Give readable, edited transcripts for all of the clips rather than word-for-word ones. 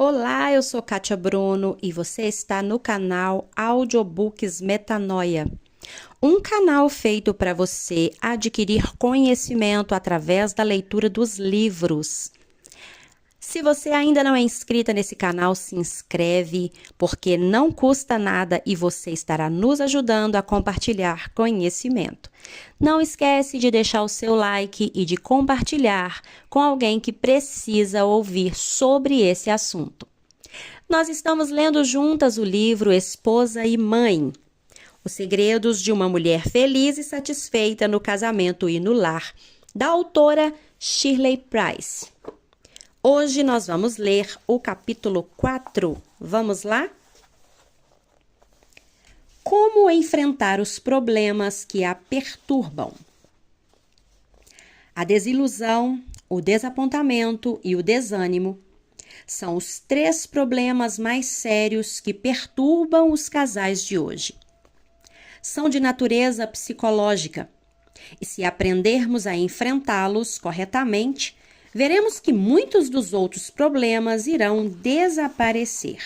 Olá, eu sou Kátia Bruno e você está no canal Audiobooks Metanoia, um canal feito para você adquirir conhecimento através da leitura dos livros. Se você ainda não é inscrita nesse canal, se inscreve, porque não custa nada e você estará nos ajudando a compartilhar conhecimento. Não esquece de deixar o seu like e de compartilhar com alguém que precisa ouvir sobre esse assunto. Nós estamos lendo juntas o livro Esposa e Mãe, Os Segredos de uma Mulher Feliz e Satisfeita no Casamento e no Lar, da autora Shirley Price. Hoje nós vamos ler o capítulo 4. Vamos lá? Como enfrentar os problemas que a perturbam? A desilusão, o desapontamento e o desânimo são os 3 problemas mais sérios que perturbam os casais de hoje. São de natureza psicológica, e se aprendermos a enfrentá-los corretamente, veremos que muitos dos outros problemas irão desaparecer.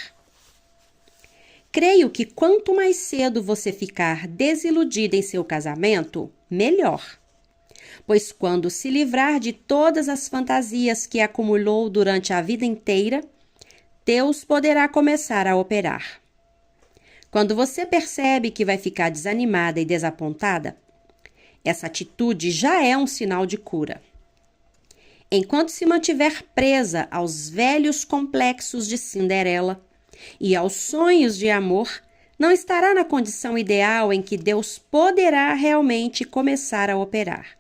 Creio que quanto mais cedo você ficar desiludida em seu casamento, melhor. Pois quando se livrar de todas as fantasias que acumulou durante a vida inteira, Deus poderá começar a operar. Quando você percebe que vai ficar desanimada e desapontada, essa atitude já é um sinal de cura. Enquanto se mantiver presa aos velhos complexos de Cinderela e aos sonhos de amor, não estará na condição ideal em que Deus poderá realmente começar a operar.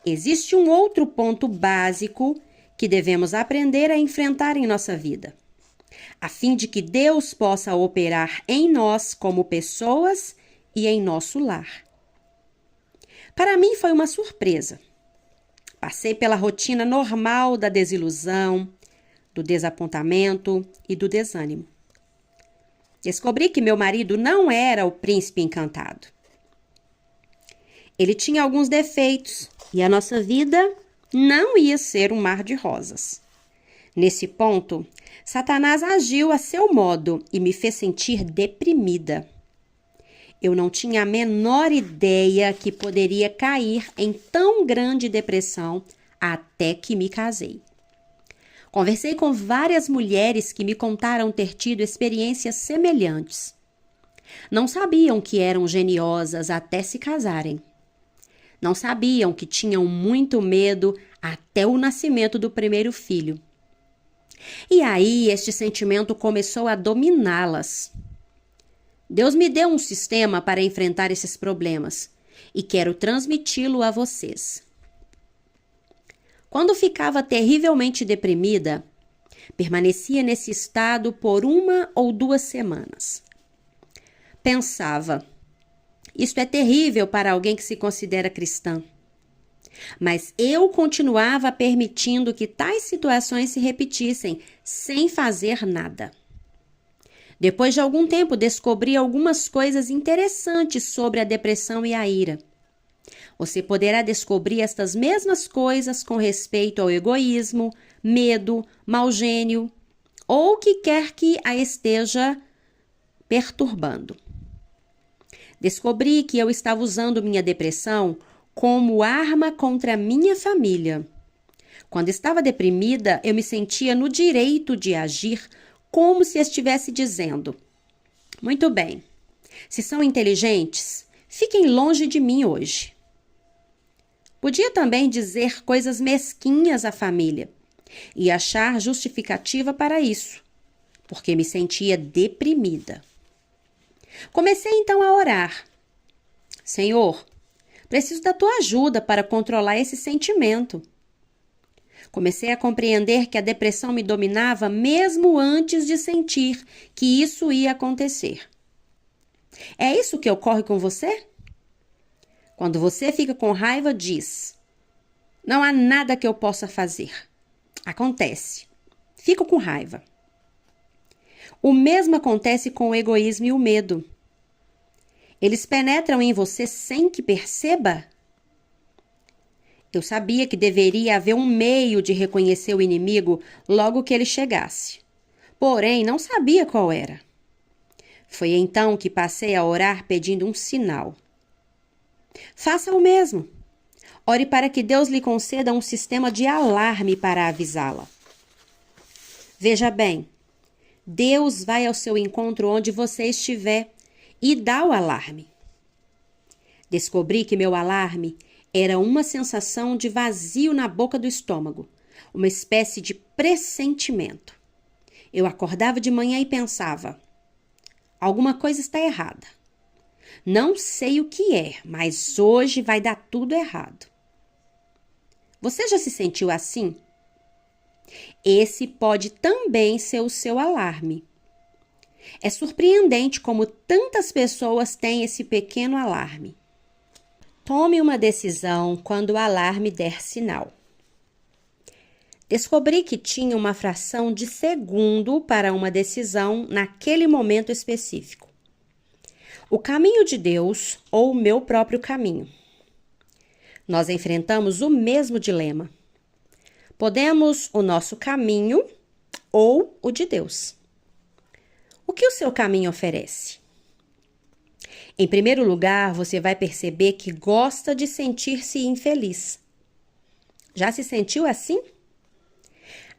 Existe um outro ponto básico que devemos aprender a enfrentar em nossa vida, a fim de que Deus possa operar em nós como pessoas e em nosso lar. Para mim foi uma surpresa. Passei pela rotina normal da desilusão, do desapontamento e do desânimo. Descobri que meu marido não era o príncipe encantado. Ele tinha alguns defeitos e a nossa vida não ia ser um mar de rosas. Nesse ponto, Satanás agiu a seu modo e me fez sentir deprimida. Eu não tinha a menor ideia que poderia cair em tão grande depressão até que me casei. Conversei com várias mulheres que me contaram ter tido experiências semelhantes. Não sabiam que eram geniosas até se casarem. Não sabiam que tinham muito medo até o nascimento do primeiro filho. E aí este sentimento começou a dominá-las. Deus me deu um sistema para enfrentar esses problemas e quero transmiti-lo a vocês. Quando ficava terrivelmente deprimida, permanecia nesse estado por 1 ou 2 semanas. Pensava, isto é terrível para alguém que se considera cristã. Mas eu continuava permitindo que tais situações se repetissem sem fazer nada. Depois de algum tempo, descobri algumas coisas interessantes sobre a depressão e a ira. Você poderá descobrir estas mesmas coisas com respeito ao egoísmo, medo, mau gênio ou o que quer que a esteja perturbando. Descobri que eu estava usando minha depressão como arma contra a minha família. Quando estava deprimida, eu me sentia no direito de agir como se estivesse dizendo: muito bem, se são inteligentes, fiquem longe de mim hoje. Podia também dizer coisas mesquinhas à família e achar justificativa para isso, porque me sentia deprimida. Comecei então a orar. Senhor, preciso da tua ajuda para controlar esse sentimento. Comecei a compreender que a depressão me dominava mesmo antes de sentir que isso ia acontecer. É isso que ocorre com você? Quando você fica com raiva, diz: não há nada que eu possa fazer. Acontece. Fico com raiva. O mesmo acontece com o egoísmo e o medo. Eles penetram em você sem que perceba? Eu sabia que deveria haver um meio de reconhecer o inimigo logo que ele chegasse. Porém, não sabia qual era. Foi então que passei a orar pedindo um sinal. Faça o mesmo. Ore para que Deus lhe conceda um sistema de alarme para avisá-la. Veja bem, Deus vai ao seu encontro onde você estiver e dá o alarme. Descobri que meu alarme era uma sensação de vazio na boca do estômago, uma espécie de pressentimento. Eu acordava de manhã e pensava: alguma coisa está errada. Não sei o que é, mas hoje vai dar tudo errado. Você já se sentiu assim? Esse pode também ser o seu alarme. É surpreendente como tantas pessoas têm esse pequeno alarme. Tome uma decisão quando o alarme der sinal. Descobri que tinha uma fração de segundo para uma decisão naquele momento específico. O caminho de Deus ou o meu próprio caminho. Nós enfrentamos o mesmo dilema. Podemos o nosso caminho ou o de Deus. O que o seu caminho oferece? Em primeiro lugar, você vai perceber que gosta de sentir-se infeliz. Já se sentiu assim?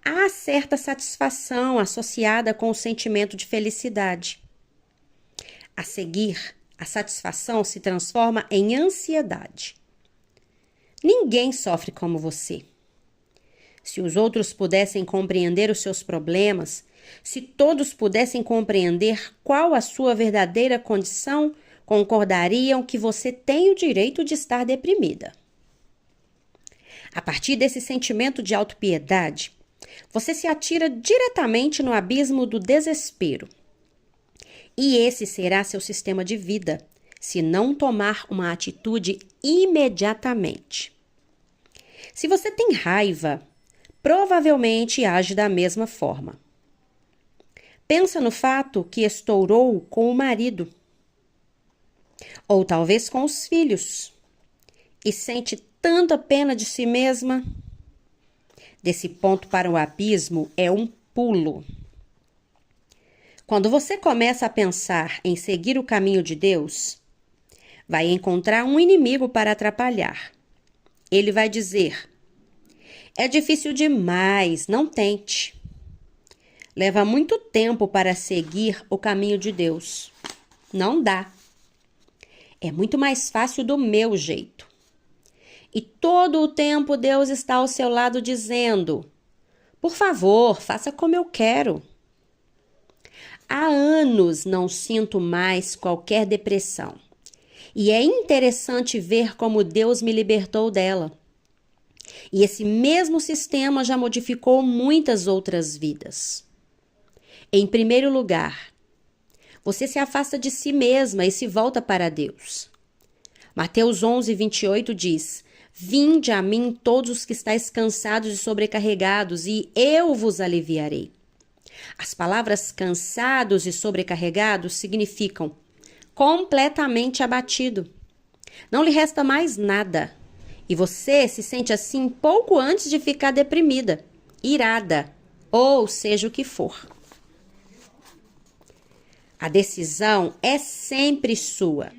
Há certa satisfação associada com o sentimento de felicidade. A seguir, a satisfação se transforma em ansiedade. Ninguém sofre como você. Se os outros pudessem compreender os seus problemas, se todos pudessem compreender qual a sua verdadeira condição, concordariam que você tem o direito de estar deprimida. A partir desse sentimento de autopiedade, você se atira diretamente no abismo do desespero. E esse será seu sistema de vida, se não tomar uma atitude imediatamente. Se você tem raiva, provavelmente age da mesma forma. Pensa no fato que estourou com o marido, ou talvez com os filhos, e sente tanta pena de si mesma. Desse ponto para o abismo é um pulo. Quando você começa a pensar em seguir o caminho de Deus, vai encontrar um inimigo para atrapalhar. Ele vai dizer: é difícil demais, não tente. Leva muito tempo para seguir o caminho de Deus. Não dá. É muito mais fácil do meu jeito. E todo o tempo Deus está ao seu lado dizendo: por favor, faça como eu quero. Há anos não sinto mais qualquer depressão. E é interessante ver como Deus me libertou dela. E esse mesmo sistema já modificou muitas outras vidas. Em primeiro lugar, você se afasta de si mesma e se volta para Deus. Mateus 11:28 diz: vinde a mim todos os que estáis cansados e sobrecarregados, e eu vos aliviarei. As palavras cansados e sobrecarregados significam completamente abatido. Não lhe resta mais nada. E você se sente assim pouco antes de ficar deprimida, irada, ou seja o que for. A decisão é sempre sua.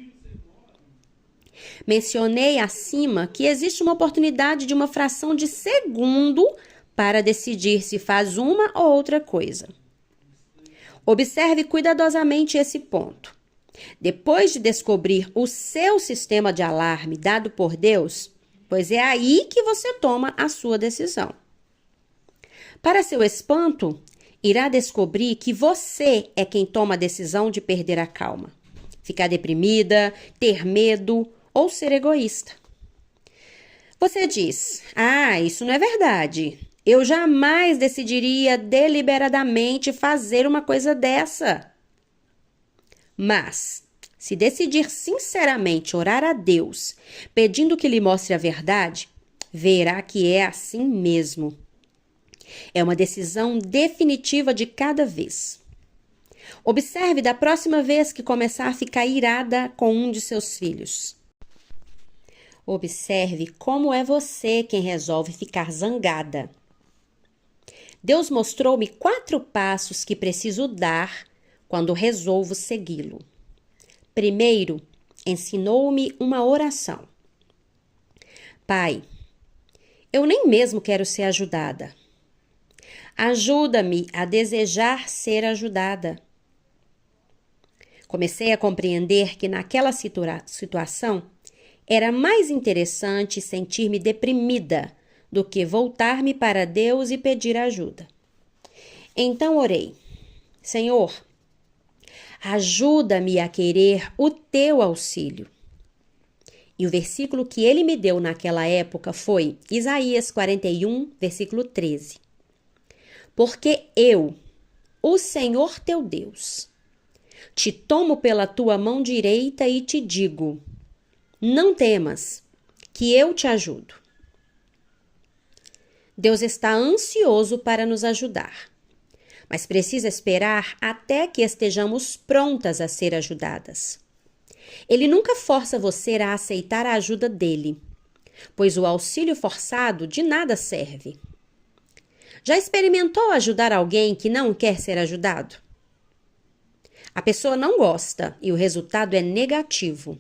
Mencionei acima que existe uma oportunidade de uma fração de segundo para decidir se faz uma ou outra coisa. Observe cuidadosamente esse ponto. Depois de descobrir o seu sistema de alarme dado por Deus, pois é aí que você toma a sua decisão. Para seu espanto, irá descobrir que você é quem toma a decisão de perder a calma, ficar deprimida, ter medo ou ser egoísta. Você diz: isso não é verdade. Eu jamais decidiria deliberadamente fazer uma coisa dessa. Mas, se decidir sinceramente orar a Deus, pedindo que lhe mostre a verdade, verá que é assim mesmo. É uma decisão definitiva de cada vez. Observe da próxima vez que começar a ficar irada com um de seus filhos. Observe como é você quem resolve ficar zangada. Deus mostrou-me 4 passos que preciso dar quando resolvo segui-lo. Primeiro, ensinou-me uma oração. Pai, eu nem mesmo quero ser ajudada. Ajuda-me a desejar ser ajudada. Comecei a compreender que naquela situação era mais interessante sentir-me deprimida do que voltar-me para Deus e pedir ajuda. Então orei: Senhor, ajuda-me a querer o teu auxílio. E o versículo que ele me deu naquela época foi Isaías 41, versículo 13. Porque eu, o Senhor teu Deus, te tomo pela tua mão direita e te digo: não temas, que eu te ajudo. Deus está ansioso para nos ajudar, mas precisa esperar até que estejamos prontas a ser ajudadas. Ele nunca força você a aceitar a ajuda dele, pois o auxílio forçado de nada serve. Já experimentou ajudar alguém que não quer ser ajudado? A pessoa não gosta e o resultado é negativo.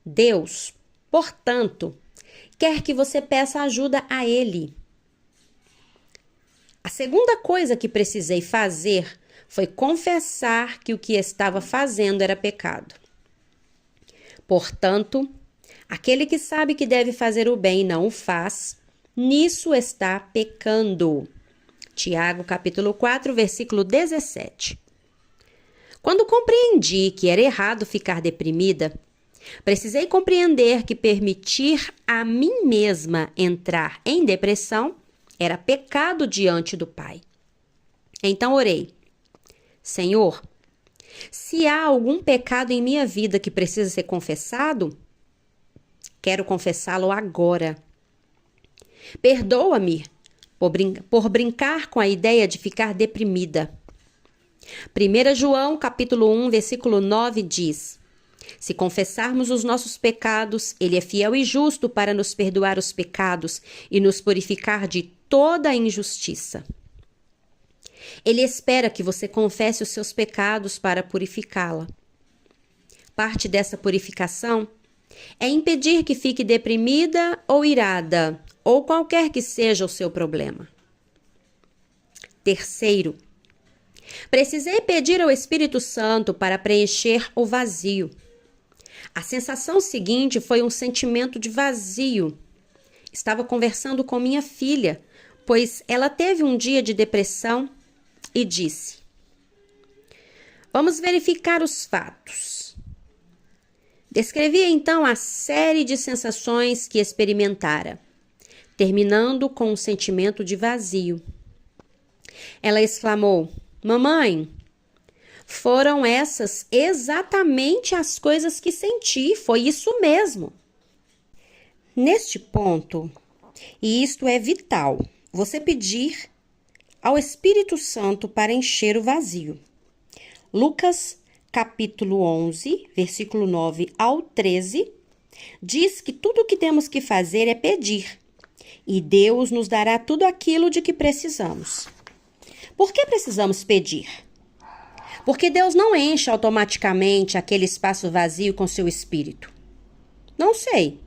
Deus, portanto, quer que você peça ajuda a Ele. A segunda coisa que precisei fazer foi confessar que o que estava fazendo era pecado. Portanto, aquele que sabe que deve fazer o bem e não o faz, nisso está pecando. Tiago, capítulo 4, versículo 17. Quando compreendi que era errado ficar deprimida, precisei compreender que permitir a mim mesma entrar em depressão era pecado diante do Pai. Então orei: Senhor, se há algum pecado em minha vida que precisa ser confessado, quero confessá-lo agora. Perdoa-me por brincar com a ideia de ficar deprimida. 1 João, capítulo 1, versículo 9 diz: se confessarmos os nossos pecados, Ele é fiel e justo para nos perdoar os pecados e nos purificar de toda a injustiça. Ele espera que você confesse os seus pecados para purificá-la. Parte dessa purificação é impedir que fique deprimida ou irada, ou qualquer que seja o seu problema. Terceiro, precisei pedir ao Espírito Santo para preencher o vazio. A sensação seguinte foi um sentimento de vazio. Estava conversando com minha filha, pois ela teve um dia de depressão e disse: vamos verificar os fatos. Descrevi então a série de sensações que experimentara, terminando com um sentimento de vazio. Ela exclamou: mamãe, foram essas exatamente as coisas que senti, foi isso mesmo. Neste ponto, e isto é vital, você pedir ao Espírito Santo para encher o vazio. Lucas, capítulo 11, versículo 9 ao 13, diz que tudo o que temos que fazer é pedir, e Deus nos dará tudo aquilo de que precisamos. Por que precisamos pedir? Porque Deus não enche automaticamente aquele espaço vazio com seu Espírito. Não sei,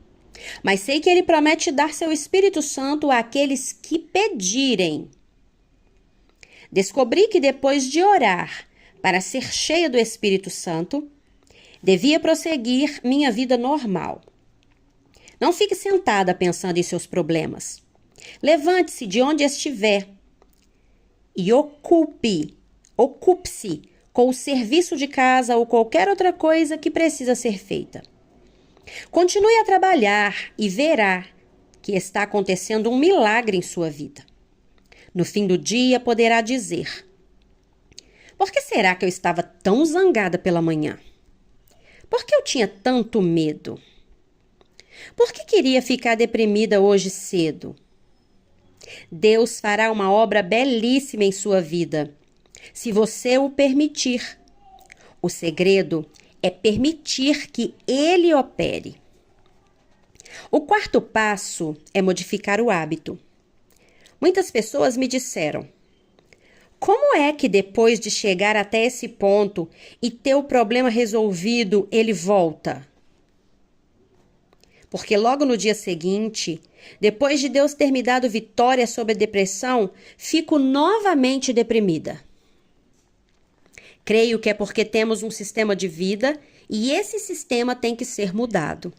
mas sei que Ele promete dar seu Espírito Santo àqueles que pedirem. Descobri que depois de orar para ser cheia do Espírito Santo, devia prosseguir minha vida normal. Não fique sentada pensando em seus problemas. Levante-se de onde estiver e ocupe-se com o serviço de casa ou qualquer outra coisa que precisa ser feita. Continue a trabalhar e verá que está acontecendo um milagre em sua vida. No fim do dia, poderá dizer: por que será que eu estava tão zangada pela manhã? Por que eu tinha tanto medo? Por que queria ficar deprimida hoje cedo? Deus fará uma obra belíssima em sua vida, se você o permitir. O segredo é permitir que Ele opere. O quarto passo é modificar o hábito. Muitas pessoas me disseram: como é que depois de chegar até esse ponto e ter o problema resolvido, ele volta? Porque logo no dia seguinte, depois de Deus ter me dado vitória sobre a depressão, fico novamente deprimida. Creio que é porque temos um sistema de vida e esse sistema tem que ser mudado.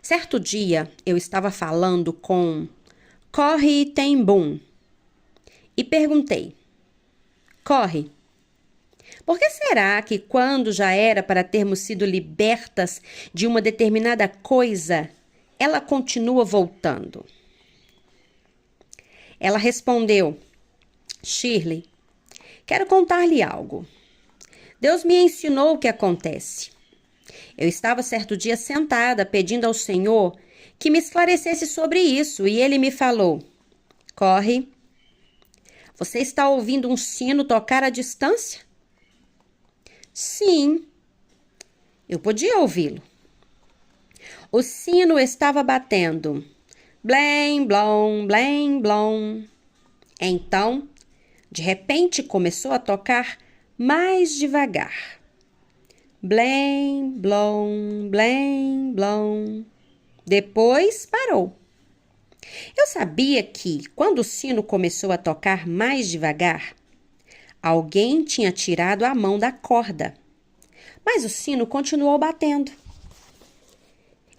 Certo dia, eu estava falando com Corrie ten Boom e perguntei: Corrie, por que será que quando já era para termos sido libertas de uma determinada coisa, ela continua voltando? Ela respondeu: Shirley, quero contar-lhe algo. Deus me ensinou o que acontece. Eu estava certo dia sentada pedindo ao Senhor que me esclarecesse sobre isso e ele me falou: Corrie, você está ouvindo um sino tocar à distância? Sim, eu podia ouvi-lo. O sino estava batendo. Blém, blom, blém, blom. Então, de repente, começou a tocar mais devagar. Blém, blom, blém, blom. Depois parou. Eu sabia que, quando o sino começou a tocar mais devagar, alguém tinha tirado a mão da corda, mas o sino continuou batendo.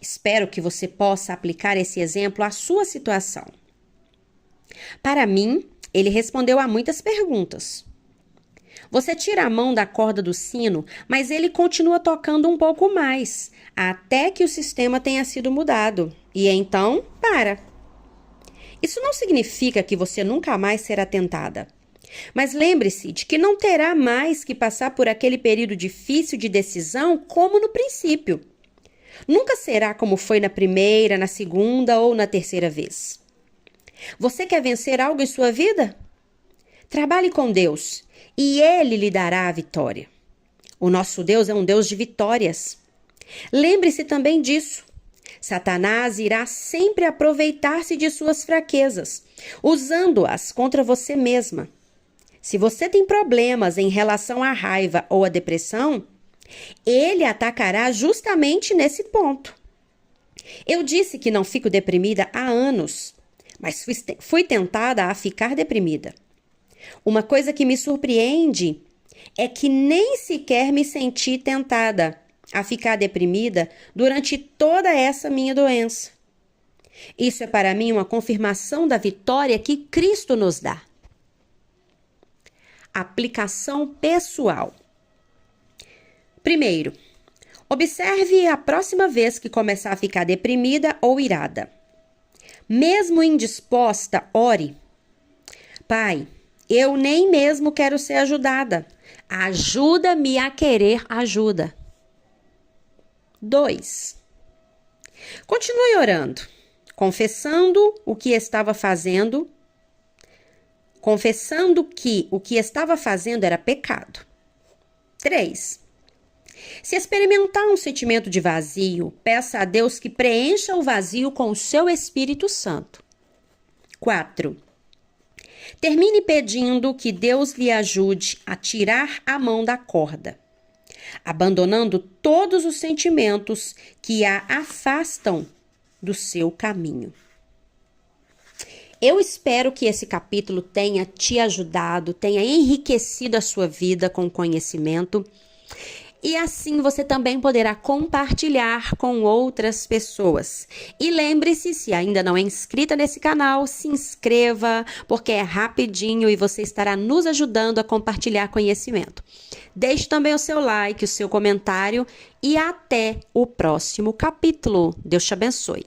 Espero que você possa aplicar esse exemplo à sua situação. Para mim, ele respondeu a muitas perguntas. Você tira a mão da corda do sino, mas ele continua tocando um pouco mais, até que o sistema tenha sido mudado. E então, para. Isso não significa que você nunca mais será tentada. Mas lembre-se de que não terá mais que passar por aquele período difícil de decisão como no princípio. Nunca será como foi na primeira, na segunda ou na terceira vez. Você quer vencer algo em sua vida? Trabalhe com Deus e Ele lhe dará a vitória. O nosso Deus é um Deus de vitórias. Lembre-se também disso. Satanás irá sempre aproveitar-se de suas fraquezas, usando-as contra você mesma. Se você tem problemas em relação à raiva ou à depressão, ele atacará justamente nesse ponto. Eu disse que não fico deprimida há anos, mas fui tentada a ficar deprimida. Uma coisa que me surpreende é que nem sequer me senti tentada a ficar deprimida durante toda essa minha doença. Isso é para mim uma confirmação da vitória que Cristo nos dá. Aplicação pessoal. Primeiro, observe a próxima vez que começar a ficar deprimida ou irada. Mesmo indisposta, ore. Pai, eu nem mesmo quero ser ajudada. Ajuda-me a querer ajuda. 2. Continue orando, confessando o que estava fazendo, confessando que o que estava fazendo era pecado. 3. Se experimentar um sentimento de vazio, peça a Deus que preencha o vazio com o seu Espírito Santo. 4. Termine pedindo que Deus lhe ajude a tirar a mão da corda, abandonando todos os sentimentos que a afastam do seu caminho. Eu espero que esse capítulo tenha te ajudado, tenha enriquecido a sua vida com conhecimento. E assim você também poderá compartilhar com outras pessoas. E lembre-se, se ainda não é inscrita nesse canal, se inscreva, porque é rapidinho e você estará nos ajudando a compartilhar conhecimento. Deixe também o seu like, o seu comentário e até o próximo capítulo. Deus te abençoe.